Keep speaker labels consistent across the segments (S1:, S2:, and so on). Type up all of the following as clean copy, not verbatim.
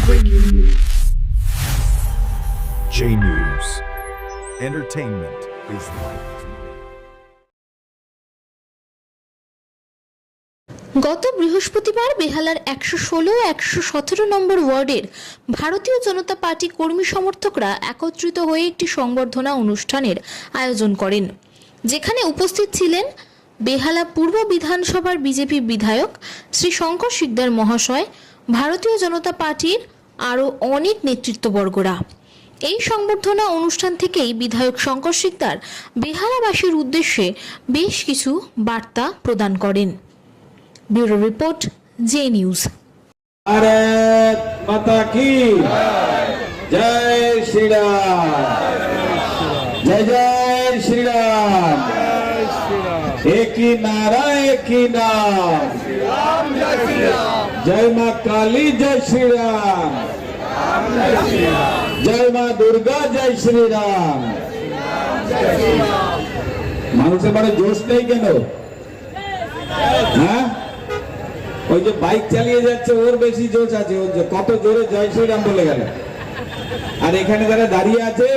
S1: Breaking news. J News. Entertainment is right.
S2: গত বৃহস্পতিবার বেহালার 116-117 নম্বর ওয়ার্ডের ভারতীয় জনতা পার্টি কর্মী সমর্থকরা একত্রিত হয়ে একটি সংবর্ধনা অনুষ্ঠানের আয়োজন করেন, যেখানে উপস্থিত ছিলেন বেহালা পূর্ব বিধানসভার বিজেপি বিধায়ক শ্রী শঙ্কর শিকদার মহাশয়, ভারতীয় জনতা পার্টির আরও অনেক নেতৃত্ববর্গরা। এই সংবর্ধনা অনুষ্ঠান থেকেই বিধায়ক শঙ্কর শিকদার বেহালাবাসীর উদ্দেশ্যে বেশ কিছু বার্তা প্রদান করেন। Bureau report, J news.
S3: Bharat माता की जय श्री राम, जय जय श्री राम। एक ही नारा एक ही नाम, जय माँ काली जय श्री राम, जय माँ दुर्गा जय श्री राम। মানুষের বড় জোশ নেই কেন? হ্যাঁ, ওই যে বাইক চালিয়ে যাচ্ছে ওর বেশি জোশ আছে, ওর কত জোরে জয় শ্রীরাম বলে গেল। আর এখানে যারা দাঁড়িয়ে আছে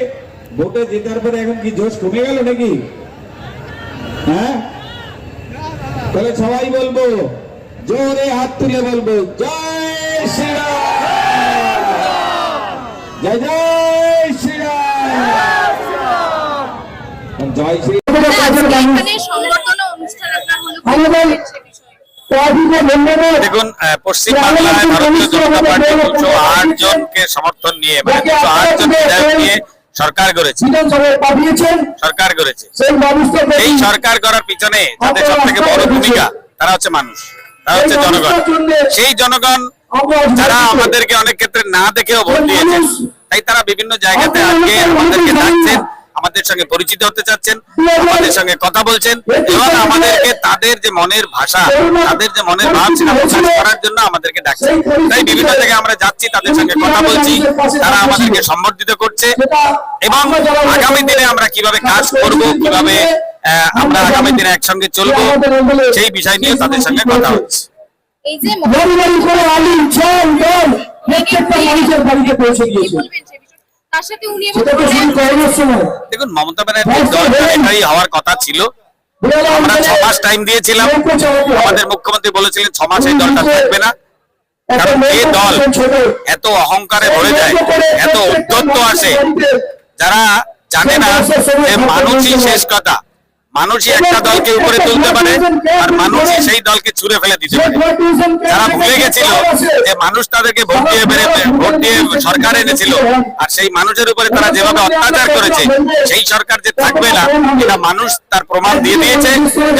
S3: ভোটে জেতার পরে এখন কি জোশ কমে গেল নাকি? হ্যাঁ, তাহলে সবাই বলবো, জোরে হাত তুলে বলবো, জয় শ্রীরাম, জয় জয় শ্রীরাম, জয় শ্রী।
S4: দেখুন, পশ্চিম বাংলায় ভারতীয় জনতা পার্টি 208 জনকে সমর্থন নিয়ে, মানে 208 জন বিধায়ক নিয়ে সরকার করেছে। এই সরকার করার পিছনে যাদের সব থেকে বড় ভূমিকা, তারা হচ্ছে মানুষ, তারা হচ্ছে জনগণ। সেই জনগণ যারা আমাদেরকে অনেক ক্ষেত্রে না দেখেও ভোট দিয়েছেন, তাই তারা বিভিন্ন জায়গাতে আজকে আমাদেরকে ডাকছেন, আমাদের সঙ্গে পরিচিত হতে চাচ্ছেন, আমাদের সঙ্গে কথা বলছেন এবং আমাদেরকে তাদের যে মনের ভাষা, তাদের যে মনের ভাব সেটা প্রকাশ করার জন্য আমাদেরকে ডাকছেন। তাই বিভিন্ন জায়গায় আমরা যাচ্ছি, তাদের সঙ্গে কথা বলছি, তারা আমাদেরকে সম্বর্ধিত করছে এবং আগামী দিনে আমরা কিভাবে কাজ করব, কিভাবে আমরা আগামী দিনে একসঙ্গে চলবো, সেই বিষয় নিয়ে তাদের সঙ্গে কথা হচ্ছে।
S5: এই যে
S4: দেখুন, মমতা ব্যানার্জির দরকার এটাই হওয়ার কথা ছিল। আমরা 6 মাস টাইম দিয়েছিলাম, আমাদের মুখ্যমন্ত্রী বলেছিলেন 6 মাস এই দলটা থাকবে না। কারণ এই দল এত অহংকারে ভরে যায়, এত উদ্ধত্ত আসে, যারা জানে না যে মানুষই শেষ কথা, মানুষই একটা দলকে উপরে তুলতে পারে আর মানুষই সেই দলকে ছুঁড়ে ফেলে দিতে পারে। যারা ভুলে গেছিল যে মানুষ তাদেরকে ভোট দিয়ে সরকার এনেছিল, আর সেই মানুষের উপরে তারা যেভাবে অত্যাচার করেছে, সেই সরকার যে থাকবে না এটা মানুষ তার প্রমাণ দিয়ে দিয়েছে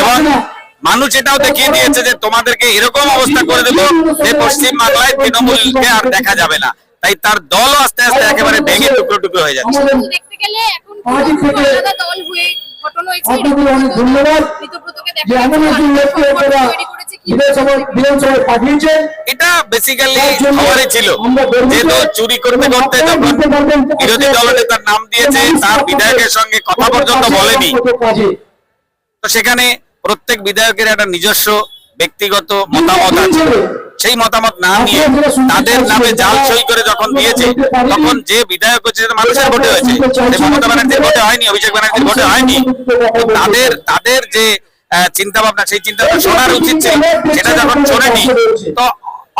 S4: এবং মানুষ এটাও দেখিয়ে দিয়েছে যে তোমাদেরকে এরকম অবস্থা করে দেবো যে পশ্চিম বাংলায় তৃণমূলকে আর দেখা যাবে না। তাই তার দল আস্তে আস্তে একেবারে ভেঙে টুকরো টুকরো হয়ে যাচ্ছে।
S5: দেখতে গেলে এখন আলাদা দল হয়ে গঠন হয়েছে।
S4: এটা বেসিক্যালি খবরই ছিল, যেহেতু চুরি করতে করতে যখন বিরোধী দলনেতার নাম দিয়েছে, তার বিধায়কের সঙ্গে কথা পর্যন্ত বলেনি, তো সেখানে প্রত্যেক বিধায়কের একটা নিজস্ব ব্যক্তিগত মতামত আছে। সেই মতামত না নিয়ে তাদের নামে জাল সই করে যখন দিয়েছে, তখন যে বিধায়ক হচ্ছে মানুষের ভোটে হয়েছে, মমতা ব্যানার্জির ভোটে হয়নি, অভিষেক ব্যানার্জির ভোটে হয়নি। তাদের যে চিন্তা ভাবনা, সেই চিন্তা ভাবনা শোনার উচিত ছিল, সেটা যখন শোনেনি, তো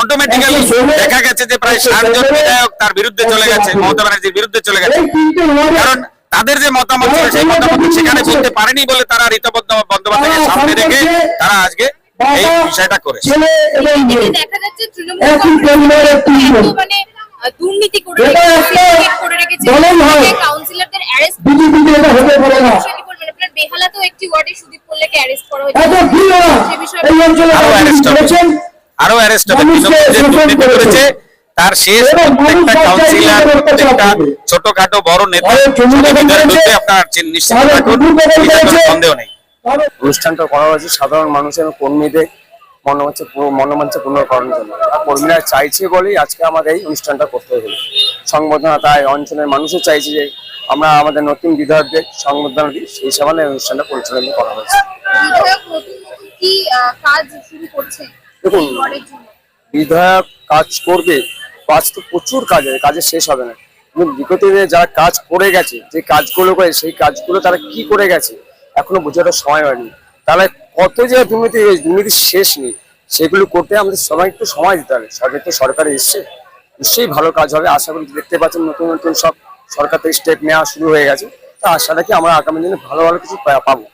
S4: অটোমেটিক্যালি দেখা গেছে যে প্রায় 60 জন বিধায়ক তার বিরুদ্ধে চলে গেছে, মমতা ব্যানার্জির বিরুদ্ধে চলে গেছে। কারণ তাদের যে মতামত ছিল সেই মতামত সেখানে বলতে পারেনি বলে তারা ঋতবদ্ধ বন্দ্যোপাধ্যায়কে সামনে রেখে তারা আজকে এই বিষয়টা করেছে।
S5: দেখা যাচ্ছে মানে দুর্নীতি করে রেখেছে, কাউন্সিলরদের অ্যারেস্ট বেহালাতেও একটি ওয়ার্ডে সুদীপ পল্লেকে অ্যারেস্ট করা হয়েছে।
S4: আরো অ্যারেস্ট হবে। দুর্নীতি করেছে তার শেষ প্রত্যেকটা কাউন্সিলর, প্রত্যেকটা ছোটখাটো বড় নেতা বিরুদ্ধে আপনার নিশ্চিত থাকুন, সন্দেহ নেই।
S6: অনুষ্ঠানটা করা হয়েছে সাধারণ মানুষের কর্মীদের মনোমাঞ্ছা পূর্ণ করার জন্য। কর্মীরা চাইছে বলেই আজকে আমাদের এই অনুষ্ঠানটা করতে হলো সংবর্ধনা। তাই অঞ্চলের মানুষও চাইছে যে আমরা আমাদের নতুন বিধায়কদের সংবর্ধনা দিই, সেই হিসাবে অনুষ্ঠানটা পরিচালনা করা হয়েছে। দেখুন, বিধায়ক কাজ করবে কাজ তো প্রচুর কাজ হয়, কাজের শেষ হবে না। কিন্তু বিগত দিনে যারা কাজ করে গেছে, যে কাজগুলো করে সেই কাজগুলো তারা কি করে গেছে এখনো বোঝাটা সময় হয়নি। তাহলে কত যে দুর্নীতি হয়েছে, দুর্নীতির শেষ নেই। সেগুলো করতে আমাদের সবাই একটু সময় দিতে হবে। সরকার তো সরকারে এসছে, নিশ্চয়ই ভালো কাজ হবে আশা করি। দেখতে পাচ্ছেন নতুন নতুন সব সরকার থেকে স্টেপ নেওয়া শুরু হয়ে গেছে। তা আশা রাখি আমরা আগামী দিনে ভালো ভালো কিছু পাবো,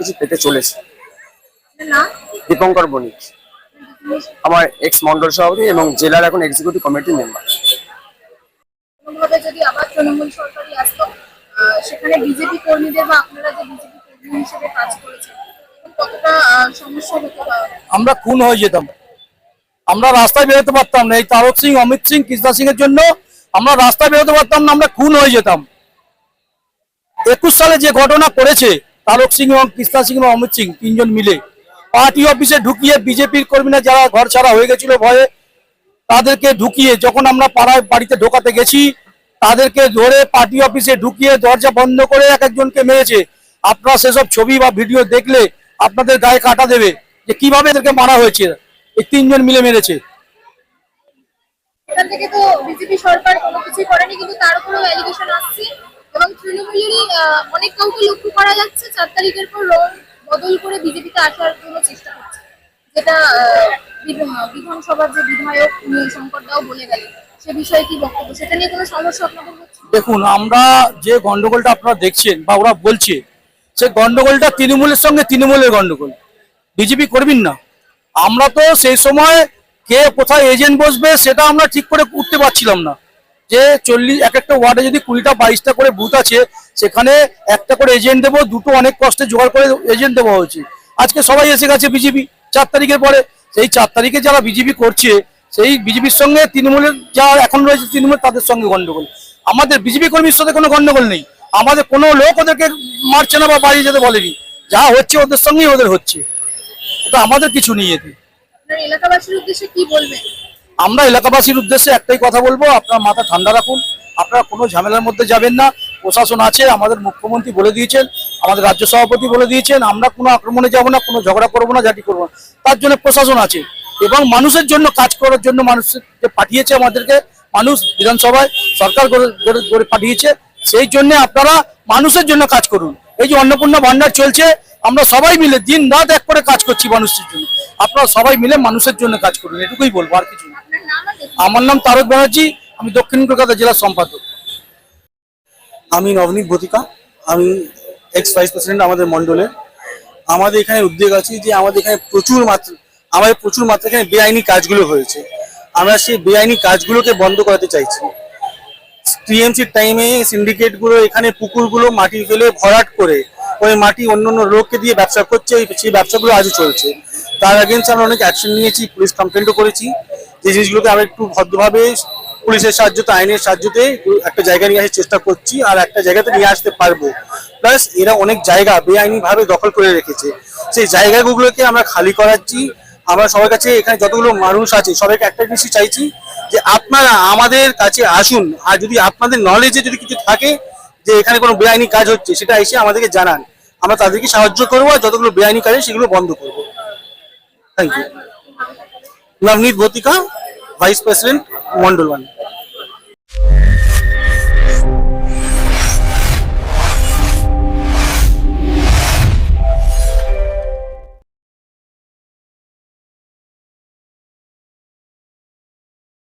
S6: কিছু পেতে চলেছে। দীপঙ্কর বণিক, আমার এক্স মন্ডল সভাপতি এবং জেলার এখন এক্সিকিউটিভ কমিটির মেম্বার।
S5: কোনোভাবে যদি আবার তৃণমূল সরকারই আসতো, সেখানে বিজেপি কর্মীদের বা আপনারা যে বিজেপি কর্মী হিসেবে কাজ করেছেন, কতটা সমস্যা হতো?
S7: আমরা খুন হয়ে যেতাম, আমরা রাস্তায় বেরোতে পারতাম না। এই তারক সিং, অমিত সিং, কৃষ্ণা সিং এর জন্য আমরা রাস্তায় বেরোতে পারতাম না, আমরা খুন হয়ে যেতাম। 21 সালে যে ঘটনা করেছে তারক সিং এবং কৃষ্ণা সিং এবং অমিত সিং তিনজন মিলে পার্টি অফিসে ঢুকিয়ে, বিজেপির কর্মীরা যারা ঘর ছাড়া হয়ে গেছিল ভয়ে, তাদেরকে ঢুকিয়ে, যখন আমরা পাড়ায় বাড়িতে ঢোকাতে গেছি তাদেরকে ধরে পার্টি অফিসে ঢুকিয়ে দরজা বন্ধ করে এক একজনকে মেরেছে। আপনারা সেসব ছবি বা ভিডিও দেখলে আপনাদের গায়ে কাটা দেবে যে কিভাবে এদেরকে মারা হয়েছে। এই তিনজন মিলে মেরেছে।
S5: এখান থেকে তো বিজেপি সরকার কোনো কিছুই করেনি, কিন্তু তার উপরেও অ্যালিগেশন আসছে এবং তৃণমূলেরই অনেক কাউকে লক্ষ্য করা যাচ্ছে 4 তারিখের পর রং বদল করে বিজেপিতে আসার জন্য চেষ্টা করছে, যেটা বিধানসভার যে বিধায়ক শঙ্কর দাও বলে গেলেন। সে বিষয়ে কি বক্তব্য? সেটা নিয়ে কোনো সমস্যা আপনাদের হচ্ছে?
S7: দেখুন, আমরা যে গন্ডগোলটা আপনারা দেখছেন বা ওরা বলছে, সে গন্ডগোলটা তৃণমূলের সঙ্গে তৃণমূলের গন্ডগোল, বিজেপি করবেন না। আমরা তো সেই সময় কে কোথায় এজেন্ট বসবে সেটা আমরা ঠিক করে উঠতে পারছিলাম না। যে 40 এক একটা ওয়ার্ডে যদি 20টা 22টা করে বুথ আছে, সেখানে একটা করে এজেন্ট দেবো, দুটো অনেক কষ্টে জোগাড় করে এজেন্ট দেওয়া হয়েছে। আজকে সবাই এসে গেছে বিজেপি 4 তারিখের পরে। সেই 4 তারিখে যারা বিজেপি করছে, সেই বিজেপির সঙ্গে তৃণমূলের যারা এখন রয়েছে তৃণমূল, তাদের সঙ্গে গন্ডগোল। আমাদের বিজেপি কর্মীর সাথে কোনো গন্ডগোল নেই। আমাদের কোনো লোক ওদেরকে মারছে না বা বাড়িয়ে যেতে বলেনি। যা হচ্ছে ওদের সঙ্গেই ওদের হচ্ছে, তো আমাদের কিছু নেই এতে।
S5: আপনার এলাকাবাসীর উদ্দেশ্যে কি বলবেন?
S7: আমরা এলাকাবাসীর উদ্দেশ্যে একটাই কথা বলবো, আপনার মাথা ঠান্ডা রাখুন, আপনারা কোনো ঝামেলার মধ্যে যাবেন না। প্রশাসন আছে, আমাদের মুখ্যমন্ত্রী বলে দিয়েছেন, আমাদের রাজ্য সভাপতি বলে দিয়েছেন, আমরা কোনো আক্রমণে যাব না, কোনো ঝগড়া করবো না, জাতি করবো না। তার জন্য প্রশাসন আছে এবং মানুষের জন্য কাজ করার জন্য মানুষকে পাঠিয়েছে আমাদেরকে। মানুষ বিধানসভায় সরকার গড়ে পাঠিয়েছে, সেই জন্য আপনারা মানুষের জন্য কাজ করুন। এই যে অন্নপূর্ণা ভান্ডার চলছে, আমরা সবাই মিলে দিন রাত এক করে কাজ করছি মানুষের জন্য। আপনারা সবাই মিলে মানুষের জন্য কাজ করুন, এটুকুই বলবো, আর কিছু না।
S5: আপনার নাম আর দেশ?
S7: আমার নাম তারক ব্যানার্জি, আমি দক্ষিণ কলকাতা জেলার সম্পাদক।
S8: আমি নবনীত ভতিকা, আমি এক্স ভাইস প্রেসিডেন্ট আমাদের মন্ডলের। আমাদের এখানে উদ্যোগ আছে যে আমাদের এখানে প্রচুর মাত্রা এখানে বেআইনি কাজগুলো হয়েছে। আমরা সেই বেআইনি কাজগুলোকে বন্ধ করাতে চাইছি। টিএমসির টাইমে সিন্ডিকেটগুলো এখানে পুকুরগুলো মাটি ফেলে ভরাট করে ওই মাটি অন্য অন্য লোককে দিয়ে ব্যবসা করছে, সেই ব্যবসাগুলো আজও চলছে। তার আগেন্স্টে আমরা অনেক অ্যাকশন নিয়েছি, পুলিশ কমপ্লেন্টও করেছি। যে জিনিসগুলোকে আমরা একটু ভদ্রভাবে পুলিশের সাহায্যতে, আইনের সাহায্যতে একটা জায়গায় নিয়ে আসার চেষ্টা করছি, আর একটা জায়গাতে নিয়ে আসতে পারবো। প্লাস এরা অনেক জায়গা বেআইনিভাবে দখল করে রেখেছে, সেই জায়গাগুলোকে আমরা খালি করাচ্ছি। আমরা সবার কাছে, এখানে যতগুলো মানুষ আছে সবাইকে একটা জিনিসই চাইছি যে আপনারা আমাদের কাছে আসুন, আর যদি আপনাদের নলেজে যদি কিছু থাকে যে এখানে কোনো বেআইনি কাজ হচ্ছে, সেটা এসে আমাদেরকে জানান। আমরা তাদেরকে সাহায্য করবো, আর যতগুলো বেআইনি কাজ সেগুলো বন্ধ করবো। Thank you. নবনীত ভতিকা, ভাইস প্রেসিডেন্ট, মন্ডল 1।